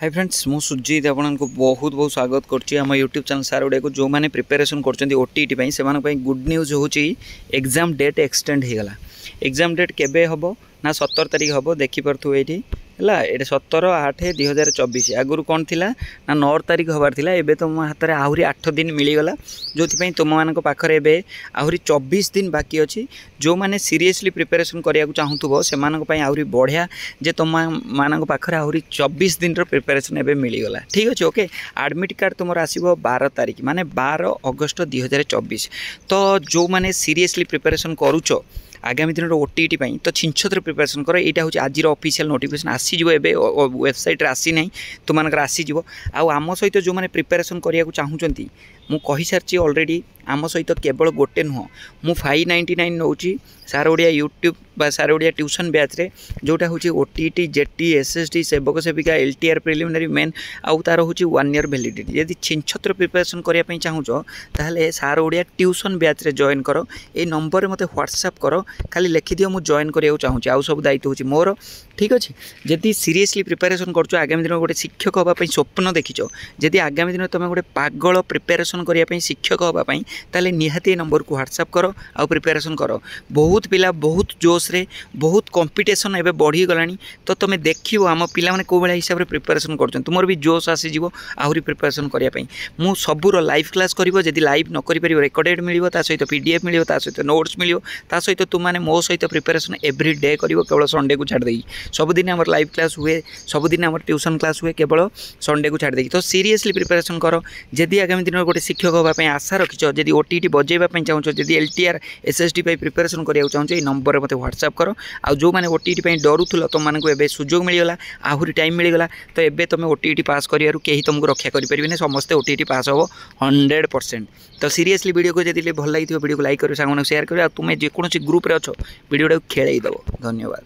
Hi friends मु सुजीत आपको बहुत बहुत स्वागत करम यूट्यूब चैनल सार ओडिया को जो मैंने प्रिपेरेसन कर ओटीटी से गुड न्यूज हूँ एग्जाम डेट एक्सटेंड हो गला। एग्जाम डेट केबे हम ना 17 तारीख हम देखिपे ये है 17/8/2024 आगुरी कौन थी ना 9 तारीख हबार थिला एबे तुम हाथ में आहरी 8 दिन मिलगला जो तुम मान पाखरे एबे आहरी 24 दिन बाकी अच्छी जो मैंने सीरियसली प्रिपेरेसन करिया चाहूथबो से आहरी बढ़िया जे तुम मान पाखरे आहरी 24 दिन प्रिपेरेसन एबे मिलगला। ठीक अच्छे ओके। एडमिट कार्ड तुम आसो 12 तारीख माने 12 अगस्त 2024। तो जो मैंने सीरियसली प्रिपेरेसन करुच आगामी दिन ओटीटी तो छिंछत्र प्रिपेरेसन कर यहाँ हूँ आज ऑफिशियल नोटिफिकेशन आसीजो एबे वेबसाइट आसी ना तुम आसीज आम सहित जो मैंने प्रिपेरेसन करने चाहूँगी मु कही सारी ऑलरेडी आम सहित केवल गोटे नुह मु 599 नौ सार ओडिया यूट्यूब बा सार ओडिया ट्यूशन बैच रे जोटा हूँ ओटीटी जेटी एसएसटी सेवक सेविका एलटीआर प्रिलिमिनरी मेन आउ तार हूँ 1 ईयर वैलिडिटी यदि छिंछत्र प्रिपेरेसन करने चाहूच ताहले सार ओडिया ट्यूशन बैच रे जॉइन कर ए नंबर मते व्हाट्सएप कर खाली लिखि दियो मु जॉइन करिया चाहूँगी आउ सब दायित्व हूँ मोर। ठीक अच्छे जदि सीरियसली प्रिपेरेसन कर आगामी दिन गोटे शिक्षक हाँपाई स्वप्न देखिच जदि आगामी दिन तुम गोटे पागल प्रिपेरेसन करने शिक्षक हाँपाई ताले निहाती नंबर को व्हाट्सएप कर आउ प्रिपेरेसन कर। बहुत पिला बहुत जोश रे बहुत कंपटीशन एबे बढ़ी गलानी तो तुम देखियो आम पिला माने को बेला हिसाब रे प्रिपेरेसन करछन तुमर भी जोश आसी जीवो आहुरी प्रिपेरेसन करिया पई मु सबुर लाइव क्लास करिवो जदि लाइव न करि परिबो रेकॉर्डेड मिलिवो ता सहित पीडीएफ मिलिवो ता सहित नोट्स मिलिवो ता सहित तुम माने मो सहित प्रिपेरेसन एवरी डे करिवो केवल संडे को छाड़ देई सबुदिन हमर लाइव क्लास हुए सबुदिन हमर ट्यूशन क्लास हुए केवल संडे को छाड़ देई। तो सीरियसली प्रिपेरेसन करो जदि आगामी दिन गोटे शिक्षक होबा पई आशा रखिछ जदि ओटीटी बजेबा पई चाहूछ जदि एलटीआर एसएसटी पई प्रिपेरेसन करिया चाहूछ ए नंबर मते व्हाट्सएप करो आ जो मैंने ओटीटी पई डरुथुल तुम मानक एबे सुजोग मिलगला आहुरी टाइम मिलगला तो एबे तुम ओटीटी पास करियारु केही तुमको रक्षा करि परिबेने समस्त ओटीटी पास हो 100%। तो सीरियसली वीडियो को जदि भल लागिथिबो वीडियो को लाइक करो सांग शेयर करो आ तुम जेकोसी ग्रुप रे अछो वीडियो खेलै दबो। धन्यवाद।